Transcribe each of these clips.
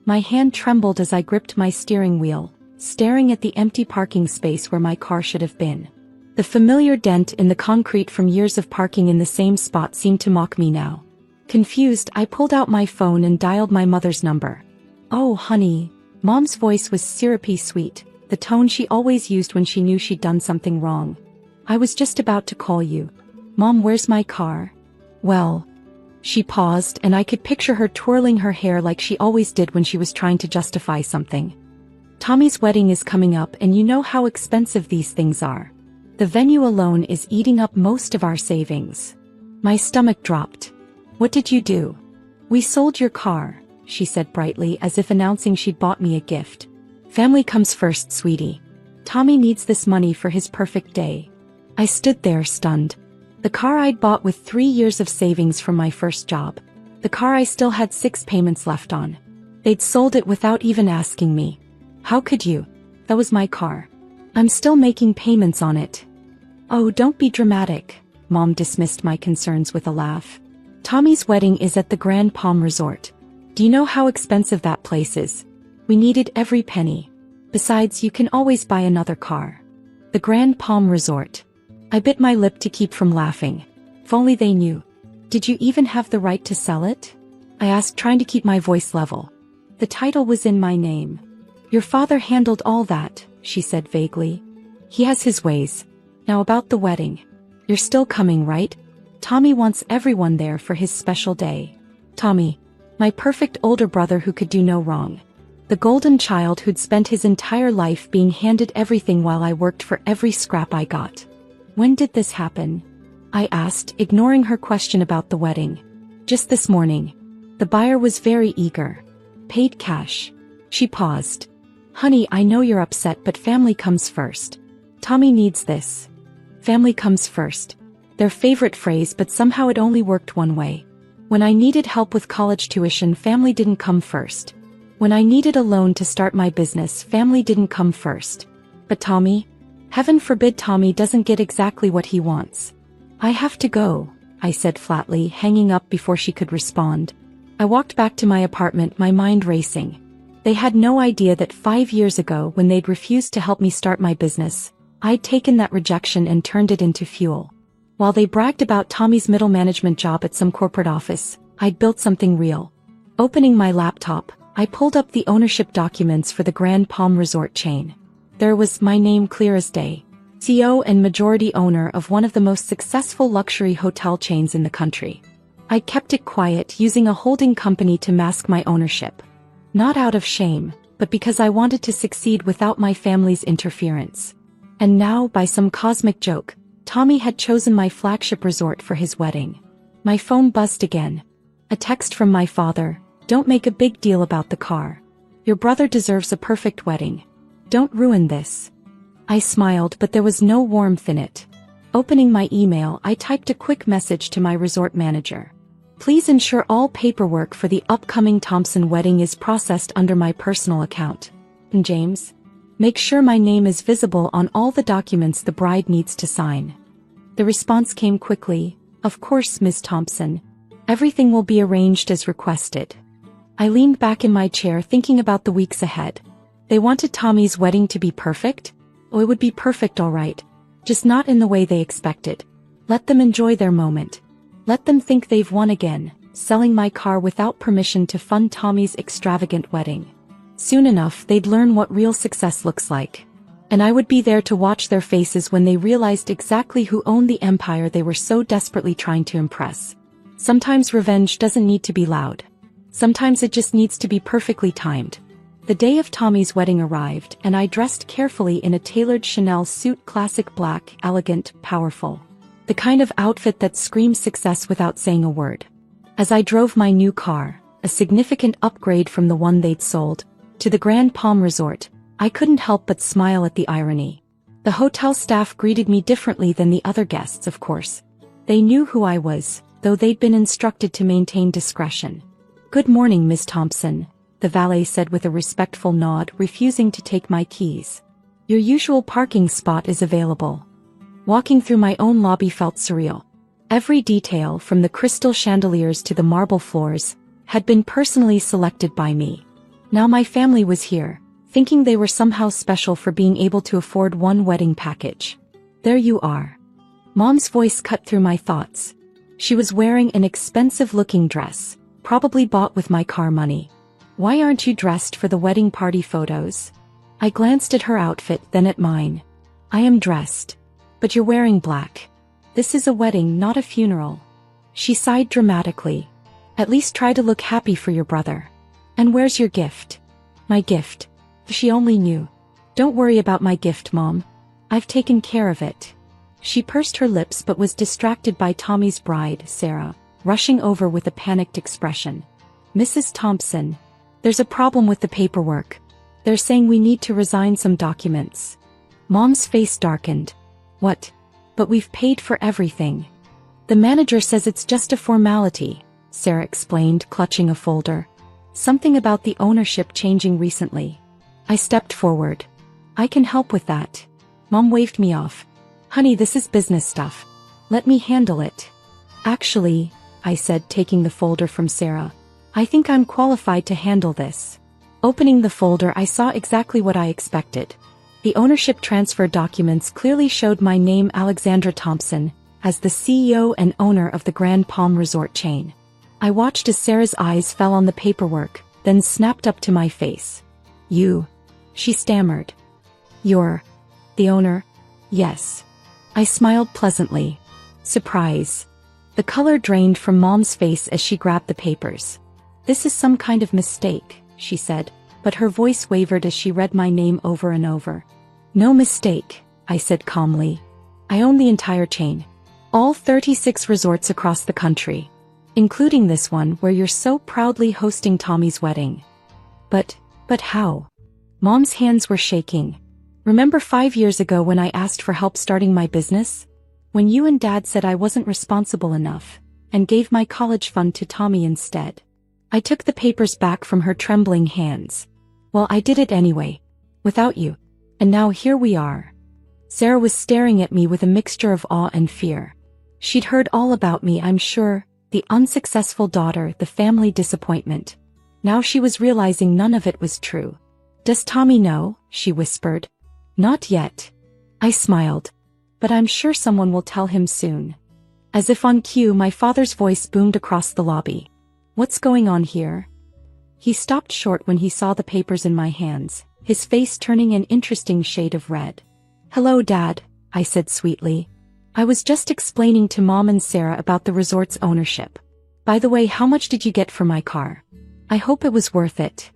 My hand trembled as I gripped my steering wheel, staring at the empty parking space where my car should have been. The familiar dent in the concrete from years of parking in the same spot seemed to mock me now. Confused, I pulled out my phone and dialed my mother's number. "Oh, honey." Mom's voice was syrupy sweet, the tone she always used when she knew she'd done something wrong. "I was just about to call you. Mom, where's my car?" "Well." She paused, and I could picture her twirling her hair like she always did when she was trying to justify something. "Tommy's wedding is coming up, and you know how expensive these things are. The venue alone is eating up most of our savings." My stomach dropped. "What did you do?" "We sold your car," she said brightly, as if announcing she'd bought me a gift. "Family comes first, sweetie. Tommy needs this money for his perfect day." I stood there stunned. The car I'd bought with 3 years of savings from my first job. The car I still had 6 payments left on. They'd sold it without even asking me. "How could you? That was my car. I'm still making payments on it." "Oh, don't be dramatic." Mom dismissed my concerns with a laugh. "Tommy's wedding is at the Grand Palm Resort. Do you know how expensive that place is? We needed every penny. Besides, you can always buy another car." The Grand Palm Resort. I bit my lip to keep from laughing. If only they knew. "Did you even have the right to sell it?" I asked, trying to keep my voice level. "The title was in my name." "Your father handled all that," she said vaguely. "He has his ways. Now about the wedding. You're still coming, right? Tommy wants everyone there for his special day." Tommy. My perfect older brother who could do no wrong. The golden child who'd spent his entire life being handed everything while I worked for every scrap I got. "When did this happen?" I asked, ignoring her question about the wedding. "Just this morning." The buyer was very eager. "Paid cash." She paused. "Honey, I know you're upset, but family comes first. Tommy needs this." Family comes first. Their favorite phrase, but somehow it only worked one way. When I needed help with college tuition, family didn't come first. When I needed a loan to start my business, family didn't come first. But Tommy? Heaven forbid Tommy doesn't get exactly what he wants. "I have to go," I said flatly, hanging up before she could respond. I walked back to my apartment, my mind racing. They had no idea that 5 years ago, when they'd refused to help me start my business, I'd taken that rejection and turned it into fuel. While they bragged about Tommy's middle management job at some corporate office, I'd built something real. Opening my laptop, I pulled up the ownership documents for the Grand Palm Resort chain. There was my name clear as day. CEO and majority owner of one of the most successful luxury hotel chains in the country. I kept it quiet, using a holding company to mask my ownership. Not out of shame, but because I wanted to succeed without my family's interference. And now, by some cosmic joke, Tommy had chosen my flagship resort for his wedding. My phone buzzed again. A text from my father. "Don't make a big deal about the car. Your brother deserves a perfect wedding. Don't ruin this." I smiled, but there was no warmth in it. Opening my email, I typed a quick message to my resort manager. "Please ensure all paperwork for the upcoming Thompson wedding is processed under my personal account. And James, make sure my name is visible on all the documents the bride needs to sign." The response came quickly. "Of course, Ms. Thompson. Everything will be arranged as requested." I leaned back in my chair, thinking about the weeks ahead. They wanted Tommy's wedding to be perfect? Oh, it would be perfect, all right. Just not in the way they expected. Let them enjoy their moment. Let them think they've won again, selling my car without permission to fund Tommy's extravagant wedding. Soon enough, they'd learn what real success looks like. And I would be there to watch their faces when they realized exactly who owned the empire they were so desperately trying to impress. Sometimes revenge doesn't need to be loud. Sometimes it just needs to be perfectly timed. The day of Tommy's wedding arrived, and I dressed carefully in a tailored Chanel suit, classic black, elegant, powerful. The kind of outfit that screams success without saying a word. As I drove my new car, a significant upgrade from the one they'd sold, to the Grand Palm Resort, I couldn't help but smile at the irony. The hotel staff greeted me differently than the other guests, of course. They knew who I was, though they'd been instructed to maintain discretion. "Good morning, Miss Thompson," the valet said with a respectful nod, refusing to take my keys. "Your usual parking spot is available." Walking through my own lobby felt surreal. Every detail, from the crystal chandeliers to the marble floors, had been personally selected by me. Now my family was here, thinking they were somehow special for being able to afford one wedding package. There you are. Mom's voice cut through my thoughts. She was wearing an expensive-looking dress, probably bought with my car money. Why aren't you dressed for the wedding party photos? I glanced at her outfit, then at mine. I am dressed. But you're wearing black. This is a wedding, not a funeral. She sighed dramatically. At least try to look happy for your brother. And where's your gift? My gift. If she only knew. Don't worry about my gift, Mom. I've taken care of it. She pursed her lips but was distracted by Tommy's bride, Sarah, rushing over with a panicked expression. Mrs. Thompson, there's a problem with the paperwork. They're saying we need to resign some documents. Mom's face darkened. What? But we've paid for everything. The manager says it's just a formality, Sarah explained, clutching a folder. Something about the ownership changing recently. I stepped forward. I can help with that. Mom waved me off. Honey, this is business stuff. Let me handle it. Actually, I said, taking the folder from Sarah, I think I'm qualified to handle this. Opening the folder, I saw exactly what I expected. The ownership transfer documents clearly showed my name, Alexandra Thompson, as the CEO and owner of the Grand Palm Resort chain. I watched as Sarah's eyes fell on the paperwork, then snapped up to my face. You? She stammered. You're the owner? Yes. I smiled pleasantly. Surprise. The color drained from Mom's face as she grabbed the papers. This is some kind of mistake, she said, but her voice wavered as she read my name over and over. No mistake, I said calmly. I own the entire chain. All 36 resorts across the country. Including this one where you're so proudly hosting Tommy's wedding. But how? Mom's hands were shaking. Remember 5 years ago when I asked for help starting my business? When you and Dad said I wasn't responsible enough, and gave my college fund to Tommy instead. I took the papers back from her trembling hands. Well, I did it anyway. Without you. And now here we are. Sarah was staring at me with a mixture of awe and fear. She'd heard all about me, I'm sure, the unsuccessful daughter, the family disappointment. Now she was realizing none of it was true. Does Tommy know? She whispered. Not yet. I smiled. But I'm sure someone will tell him soon. As if on cue, my father's voice boomed across the lobby. What's going on here? He stopped short when he saw the papers in my hands, his face turning an interesting shade of red. Hello, Dad, I said sweetly. I was just explaining to Mom and Sarah about the resort's ownership. By the way, how much did you get for my car? I hope it was worth it.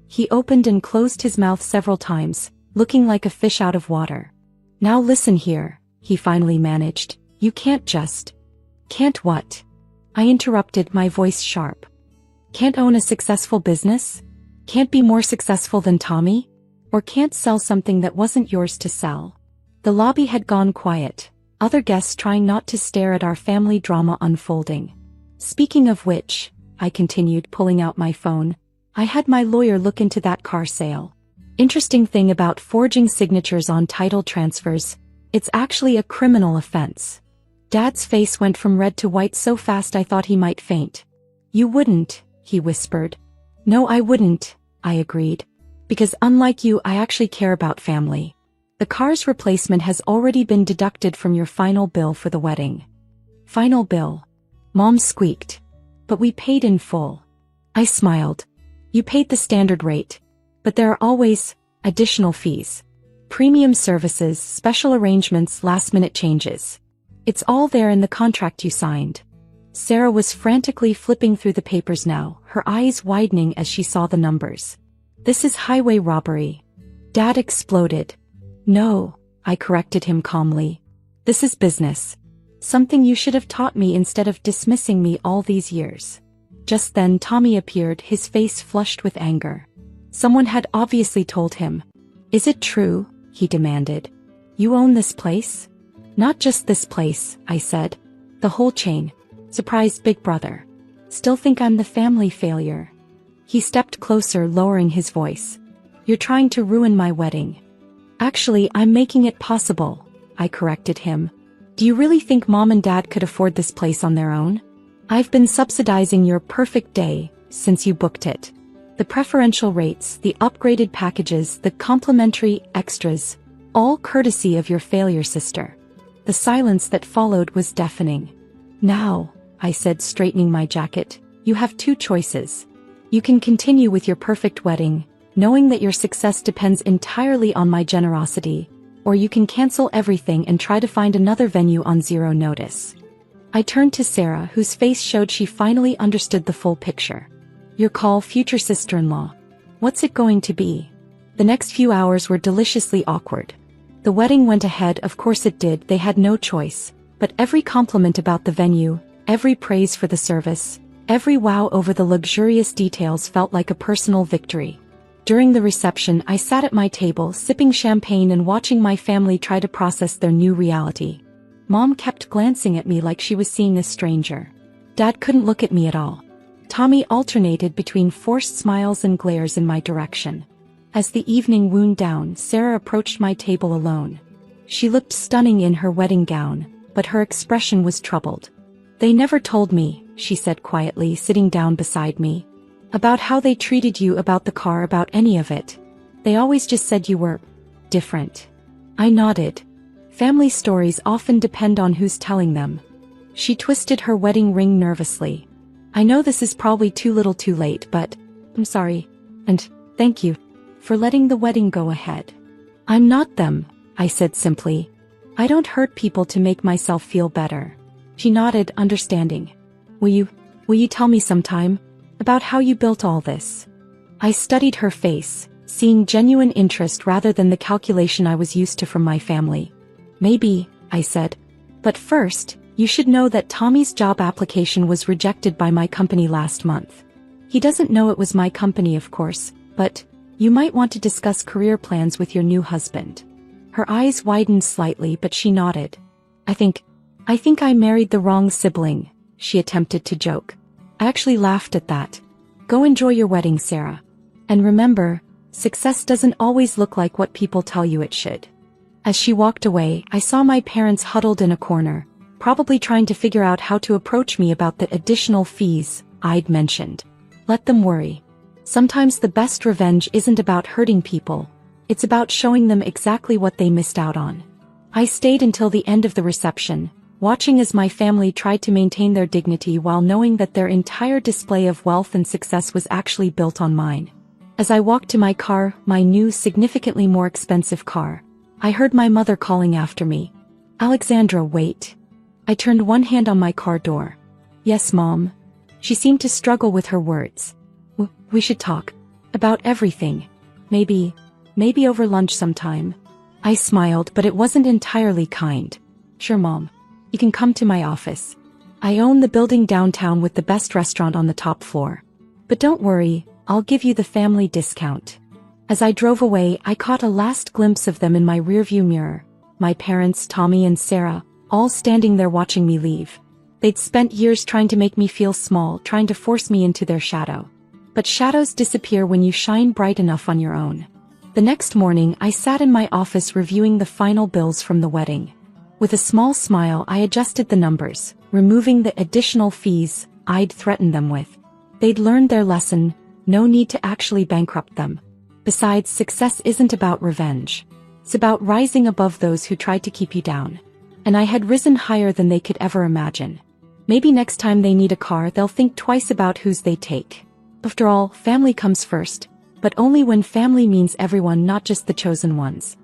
He opened and closed his mouth several times, looking like a fish out of water. Now listen here, he finally managed. You can't just... Can't what? I interrupted, my voice sharp. Can't own a successful business? Can't be more successful than Tommy? Or can't sell something that wasn't yours to sell? The lobby had gone quiet, other guests trying not to stare at our family drama unfolding. Speaking of which, I continued, pulling out my phone, I had my lawyer look into that car sale. Interesting thing about forging signatures on title transfers, it's actually a criminal offense. Dad's face went from red to white so fast I thought he might faint. You wouldn't, he whispered. No, I wouldn't, I agreed. Because unlike you, I actually care about family. The car's replacement has already been deducted from your final bill for the wedding. Final bill? Mom squeaked. But we paid in full. I smiled. You paid the standard rate. But there are always additional fees. Premium services, special arrangements, last-minute changes. It's all there in the contract you signed. Sarah was frantically flipping through the papers now, her eyes widening as she saw the numbers. This is highway robbery. Dad exploded. No, I corrected him calmly. This is business. Something you should have taught me instead of dismissing me all these years. Just then Tommy appeared, his face flushed with anger. Someone had obviously told him. Is it true? He demanded. You own this place? Not just this place, I said. The whole chain. Surprised big brother. Still think I'm the family failure. He stepped closer, lowering his voice. You're trying to ruin my wedding. Actually, I'm making it possible, I corrected him. Do you really think Mom and Dad could afford this place on their own? I've been subsidizing your perfect day since you booked it. The preferential rates, the upgraded packages, the complimentary extras, all courtesy of your failure sister. The silence that followed was deafening. Now, I said, straightening my jacket, you have two choices. You can continue with your perfect wedding, knowing that your success depends entirely on my generosity, or you can cancel everything and try to find another venue on zero notice. I turned to Sarah, whose face showed she finally understood the full picture. Your call, future sister-in-law. What's it going to be? The next few hours were deliciously awkward. The wedding went ahead, of course it did, they had no choice, but every compliment about the venue, every praise for the service, every wow over the luxurious details felt like a personal victory. During the reception, I sat at my table, sipping champagne and watching my family try to process their new reality. Mom kept glancing at me like she was seeing a stranger. Dad couldn't look at me at all. Tommy alternated between forced smiles and glares in my direction. As the evening wound down, Sarah approached my table alone. She looked stunning in her wedding gown, but her expression was troubled. They never told me, she said quietly, sitting down beside me, about how they treated you, about the car, about any of it. They always just said you were different. I nodded. Family stories often depend on who's telling them. She twisted her wedding ring nervously. I know this is probably too little too late, but I'm sorry. And thank you for letting the wedding go ahead. I'm not them, I said simply. I don't hurt people to make myself feel better. She nodded, understanding. Will you tell me sometime about how you built all this? I studied her face, seeing genuine interest rather than the calculation I was used to from my family. Maybe, I said. But first, you should know that Tommy's job application was rejected by my company last month. He doesn't know it was my company, of course, but you might want to discuss career plans with your new husband. Her eyes widened slightly, but she nodded. I think I married the wrong sibling, she attempted to joke. I actually laughed at that. Go enjoy your wedding, Sarah. And remember, success doesn't always look like what people tell you it should. As she walked away, I saw my parents huddled in a corner, probably trying to figure out how to approach me about the additional fees I'd mentioned. Let them worry. Sometimes the best revenge isn't about hurting people, it's about showing them exactly what they missed out on. I stayed until the end of the reception, watching as my family tried to maintain their dignity while knowing that their entire display of wealth and success was actually built on mine. As I walked to my car, my new, significantly more expensive car, I heard my mother calling after me. Alexandra, wait. I turned one hand on my car door. Yes, Mom. She seemed to struggle with her words. We should talk. About everything. Maybe over lunch sometime. I smiled, but it wasn't entirely kind. Sure, Mom. You can come to my office. I own the building downtown with the best restaurant on the top floor. But don't worry, I'll give you the family discount. As I drove away, I caught a last glimpse of them in my rearview mirror. My parents, Tommy and Sarah, all standing there watching me leave. They'd spent years trying to make me feel small, trying to force me into their shadow. But shadows disappear when you shine bright enough on your own. The next morning, I sat in my office reviewing the final bills from the wedding. With a small smile, I adjusted the numbers, removing the additional fees I'd threatened them with. They'd learned their lesson, no need to actually bankrupt them. Besides, success isn't about revenge. It's about rising above those who tried to keep you down. And I had risen higher than they could ever imagine. Maybe next time they need a car, they'll think twice about whose they take. After all, family comes first, but only when family means everyone, not just the chosen ones.